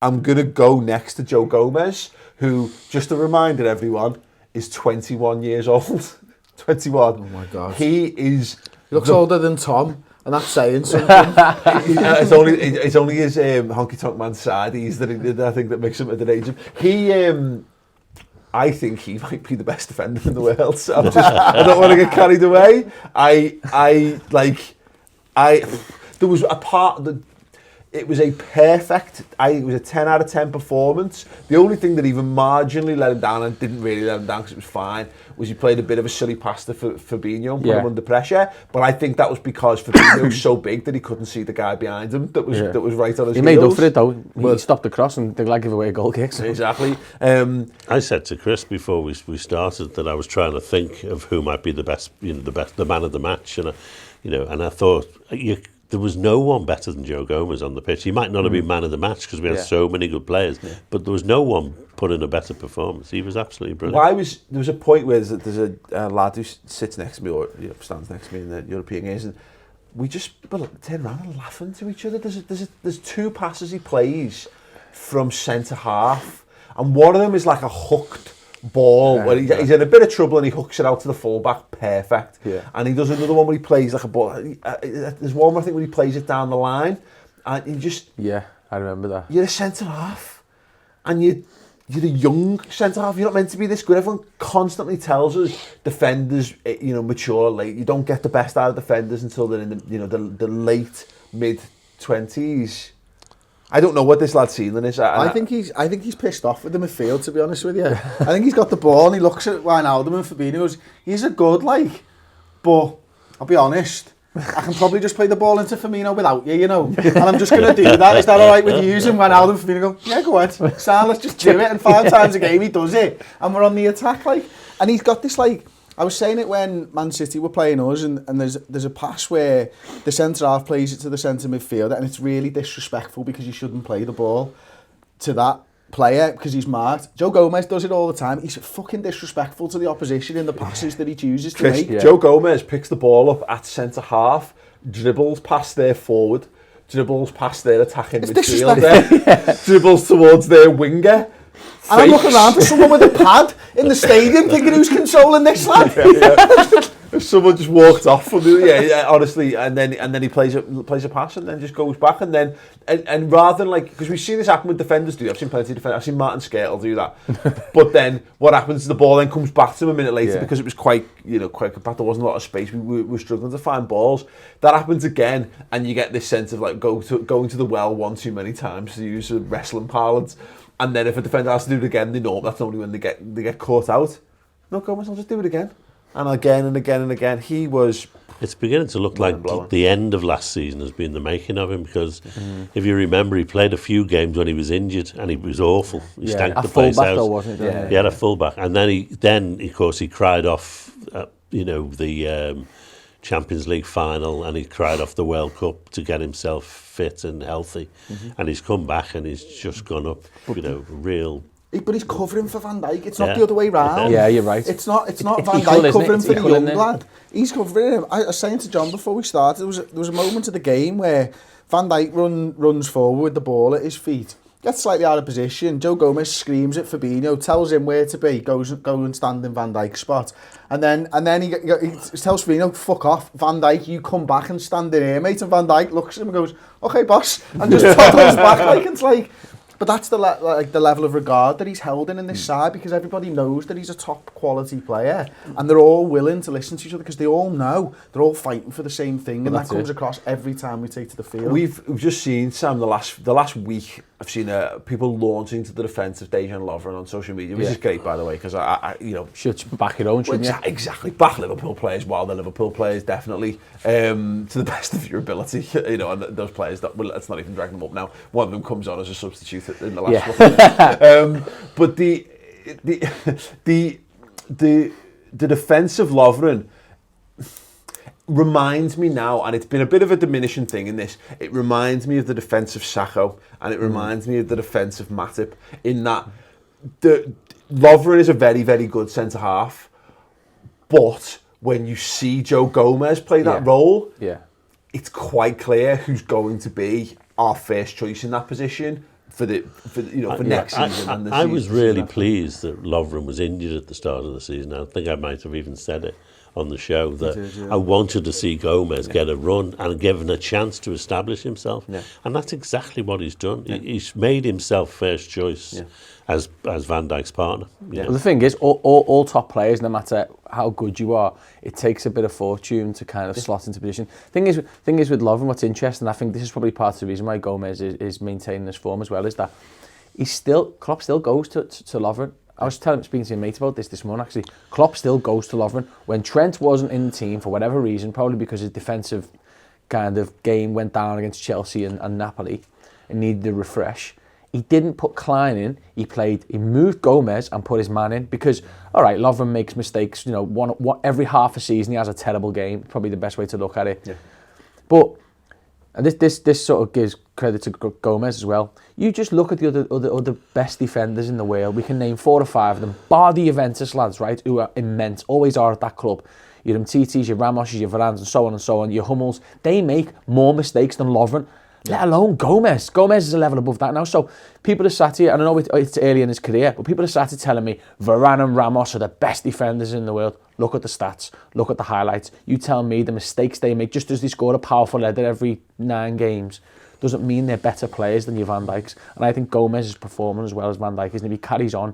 I'm going to go next to Joe Gomez, who, just a reminder, everyone, is 21 years old. 21. Oh my God. He looks older than Tom, and that's saying something. it's only his honky tonk man sides that I think that makes him at the age of. I think he might be the best defender in the world. So I don't want to get carried away. There was a part that it was a perfect. It was a 10 out of 10 performance. The only thing that even marginally let him down, and didn't really let him down because it was fine, was he played a bit of a silly pass to Fabinho and put him under pressure. But I think that was because Fabinho was so big that he couldn't see the guy behind him that was right on his heels. He made up for it though. He stopped the cross and they'd like give away a goal kick. So. Exactly. I said to Chris before we started that I was trying to think of who might be the best, the man of the match, and I thought there was no one better than Joe Gomez on the pitch. He might not have been man of the match because we had so many good players, but there was no one put in a better performance. He was absolutely brilliant. There was a point where there's a lad who sits next to me or stands next to me in the European games, and we just turn around and laughing to each other. There's two passes he plays from centre half, and one of them is like a hooked ball where he's in a bit of trouble and he hooks it out to the fullback, perfect. And he does another one where he plays like a ball. There's one where I think when he plays it down the line, and he just I remember that. You're a centre half, and you're a young centre half. You're not meant to be this good. Everyone constantly tells us defenders, mature late. You don't get the best out of defenders until they're in the late mid-20s. I don't know what this lad's ceiling is. I think he's pissed off with the midfield, to be honest with you. I think he's got the ball and he looks at Wijnaldum and Fabinho and goes, he's a good but I'll be honest, I can probably just play the ball into Firmino without you, and I'm just going to do that. Is that all right with you? And Wijnaldum and Fabinho go, yeah, go ahead. Sam, let's just do it. And 5 times a game he does it. And we're on the attack, and he's got this, I was saying it when Man City were playing us, and there's a pass where the centre-half plays it to the centre midfielder, and it's really disrespectful because you shouldn't play the ball to that player because he's marked. Joe Gomez does it all the time. He's fucking disrespectful to the opposition in the passes that he chooses to make. Joe Gomez picks the ball up at centre-half, dribbles past their forward, dribbles past their attacking midfielder, dribbles towards their winger. And I'm looking around for someone with a pad in the stadium thinking who's controlling this lad. If someone just walked off from honestly, and then he plays a pass and then just goes back and rather than because we've seen this happen with defenders do. I've seen plenty of defenders. I've seen Martin Skirtle do that. But then what happens is the ball then comes back to him a minute later because it was quite compact. There wasn't a lot of space. We were struggling to find balls. That happens again, and you get this sense of going to the well one too many times, to use a wrestling parlance. And then if a defender has to do it again, they know that's only when they get caught out. No, Gomez, I'll just do it again. And again and again and again. He was... It's beginning to look like the end of last season has been the making of him, because if you remember, he played a few games when he was injured and he was awful. He stank the place out. Though, wasn't it? He had a fullback. And then of course, he cried off, the Champions League final, and he cried off the World Cup to get himself fit and healthy. And he's come back and he's just gone up, real... But he's covering for Van Dijk. It's not the other way round. Yeah, you're right. It's not Van Dijk covering for the young lad. He's covering him. I was saying to John before we started, there was a moment of the game where Van Dijk runs forward with the ball at his feet, gets slightly out of position. Joe Gomez screams at Fabinho, tells him where to be, go and stand in Van Dijk's spot. And then he tells Fabinho, fuck off, Van Dijk, you come back and stand in here, mate. And Van Dijk looks at him and goes, okay, boss, and just toddles back it's like... But that's the level of regard that he's held in this side, because everybody knows that he's a top quality player, and they're all willing to listen to each other because they all know they're all fighting for the same thing, and that comes across every time we take to the field. We've just seen, Sam, the last week. I've seen people launching to the defence of Dejan Lovren on social media, which is great, by the way, because should back your own, shouldn't you? Exactly, back Liverpool players while they're Liverpool players, definitely, to the best of your ability. And those players let's not even drag them up now. One of them comes on as a substitute in the last couple of minutes. But the defence of Lovren reminds me now, and it's been a bit of a diminishing thing in this, it reminds me of the defence of Sakho, and it reminds me of the defence of Matip, in that Lovren is a very, very good centre-half, but when you see Joe Gomez play that role, it's quite clear who's going to be our first choice in that position. for next season. And the I was season really after. pleased that Lovren was injured at the start of the season. I think I might have even said it on the show that I wanted to see Gomez get a run and given a chance to establish himself. Yeah. And that's exactly what he's done. He's made himself first choice as Van Dijk's partner. You know. Well, the thing is, all top players, no matter how good you are, it takes a bit of fortune to kind of slot into position. Thing is with Lovren, what's interesting, I think this is probably part of the reason why Gomez is maintaining this form as well, is that Klopp still goes to Lovren. I was speaking to a mate about this morning, actually. Klopp still goes to Lovren. When Trent wasn't in the team for whatever reason, probably because his defensive kind of game went down against Chelsea and Napoli and needed a refresh, he didn't put Klein in. He moved Gomez and put his man in because, all right, Lovren makes mistakes. You know, every half a season he has a terrible game. Probably the best way to look at it. Yeah. But and this sort of gives credit to Gomez as well. You just look at the other best defenders in the world. We can name 4 or 5 of them, bar the Juventus lads, right, who are immense, always are at that club. Your Umtitis, your Ramoses, your Varans, and so on and so on. Your Hummels, they make more mistakes than Lovren. Let alone Gomez. Gomez is a level above that now. So people are sat here, and I know it's early in his career, but people are sat here telling me Varane and Ramos are the best defenders in the world. Look at the stats. Look at the highlights. You tell me the mistakes they make, just as they score a powerful header every 9 games, doesn't mean they're better players than your Van Dijks. And I think Gomez is performing as well as Van Dijk is. And if he carries on,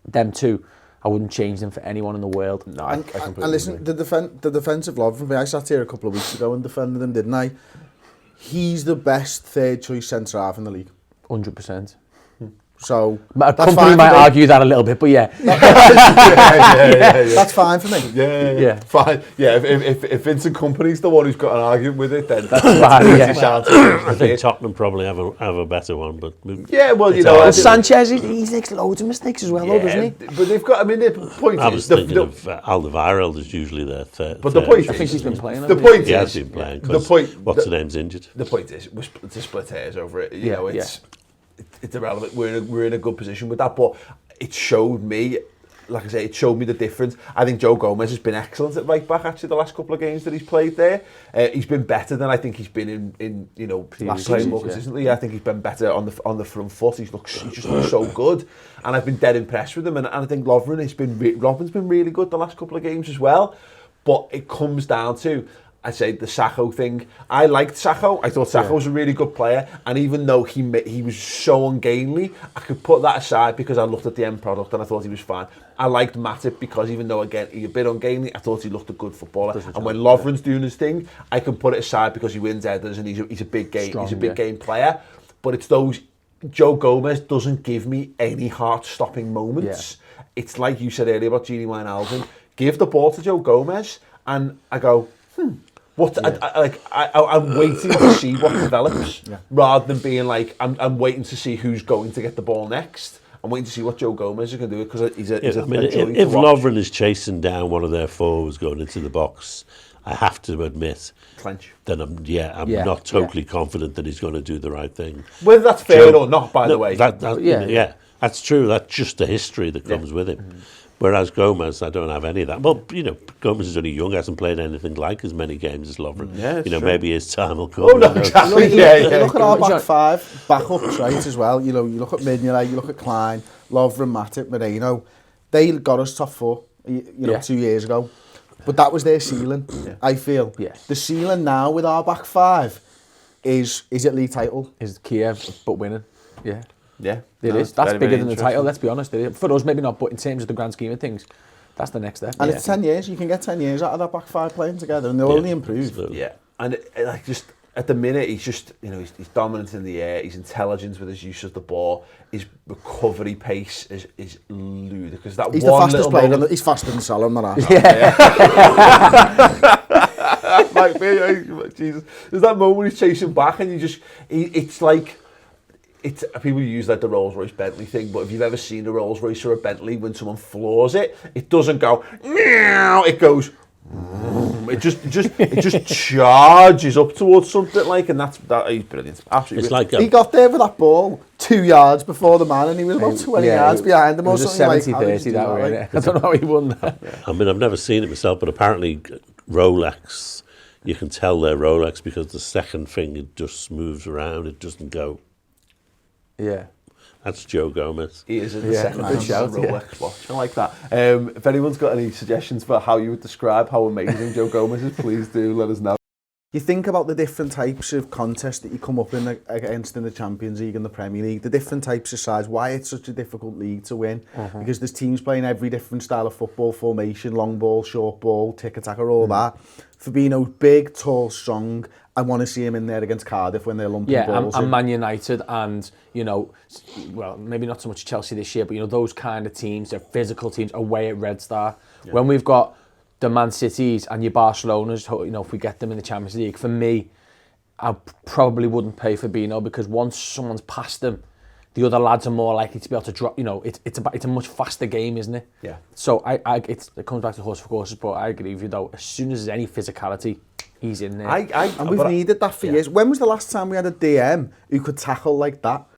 them two, I wouldn't change them for anyone in the world. No, I completely and listen, agree. The defensive Lovren, I sat here a couple of weeks ago and defended him, didn't I? He's the best third choice centre half in the league. 100%. So but a company might argue that a little bit, but yeah. That's fine for me. Yeah. Fine. Yeah, if Vincent Kompany's the one who's got an argument with it, then that's fine. I think Tottenham probably have a better one, but yeah, well, you know, well, Sanchez he makes loads of mistakes as well, though, doesn't he? But they've got. I mean, the point I was thinking of Alderweireld is usually their third. But the point is, I think he's been playing. The point is, he has been playing. The point. What's the name's injured? The point is, we're to split hairs over it. You know, it's irrelevant. We're in a good position with that, but it showed me, like I say, it showed me the difference. I think Joe Gomez has been excellent at right back actually the last couple of games that he's played there. He's been better than I think he's been in playing more consistently. Yeah. I think he's been better on the front foot. He just looks so good, and I've been dead impressed with him. And I think Lovren's been really good the last couple of games as well. But it comes down to, I say, the Sakho thing. I liked Sakho. I thought Sakho was a really good player, and even though he was so ungainly, I could put that aside because I looked at the end product and I thought he was fine. I liked Matip because even though again he's a bit ungainly, I thought he looked a good footballer. And when Lovren's doing his thing, I can put it aside because he wins headers and he's a big game. Strong, he's a big game player. But it's those. Joe Gomez doesn't give me any heart-stopping moments. Yeah. It's like you said earlier about Gini Wijnaldum. Give the ball to Joe Gomez, and I go, I'm waiting to see what develops, rather than being like, I'm waiting to see who's going to get the ball next. I'm waiting to see what Joe Gomez is going to do because he's a if Lovren is chasing down one of their forwards going into the box, I have to admit, clench. Then I'm not totally confident that he's going to do the right thing. Whether that's fair or not, by the way. That's true. That's just the history that comes with him. Mm-hmm. Whereas Gomez, I don't have any of that. Well, Gomez is only young, hasn't played anything like as many games as Lovren. Yeah, maybe his time will come. Oh, no, exactly. Look at our back 5, backups, right, as well. You look at Mignolet, you look at Klein, Lovren, Matip, Moreno. They got us top 4, 2 years ago. But that was their ceiling, I feel. Yeah. The ceiling now with our back 5 is it league title? Is Kiev, but winning. Yeah. Yeah, it is. That's bigger than the title, let's be honest. For us, maybe not, but in terms of the grand scheme of things, that's the next step. And it's 10 years. You can get 10 years out of that back 5 playing together, and they'll only improve. Absolutely. Yeah, and just at the minute, he's just he's dominant in the air. He's intelligent with his use of the ball. His recovery pace is ludicrous. He's the fastest player. He's faster than Salah, not Jesus, there's that moment when he's chasing back, and it's like. People use like the Rolls Royce Bentley thing, but if you've ever seen a Rolls Royce or a Bentley, when someone floors it, it doesn't go. It goes. It just charges up towards something like, and he's brilliant. Absolutely. It's like he got there with that ball 2 yards before the man, and he was about 20 yards behind him. It was a 70-30 that way. I don't know how he won that. I mean, I've never seen it myself, but apparently Rolex, you can tell they're Rolex because the second thing it just moves around. It doesn't go. Yeah. That's Joe Gomez. He is in the Yeah, second good shout, Rolex watch. I like that. If anyone's got any suggestions for how you would describe how amazing Joe Gomez is, please do let us know. You think about the different types of contests that you come up in against in the Champions League and the Premier League, the different types of sides, why it's such a difficult league to win. Because there's teams playing every different style of football, formation, long ball, short ball, tick-attack, all that. Fabinho's big, tall, strong. I want to see him in there against Cardiff when they're lumping balls and in. Man United and, you know, well, maybe not so much Chelsea this year, but, you know, those kind of teams, they're physical teams away at Red Star. Yeah. When we've got the Man Cities and your Barcelonas, you know, if we get them in the Champions League, for me, I probably wouldn't pay Fabinho because once someone's past them, the other lads are more likely to be able to drop. You know, it's a much faster game, isn't it? Yeah. So it comes back to horse for courses, but I agree with you though. As soon as there's any physicality, he's in there. And we've needed that for years. When was the last time we had a DM who could tackle like that?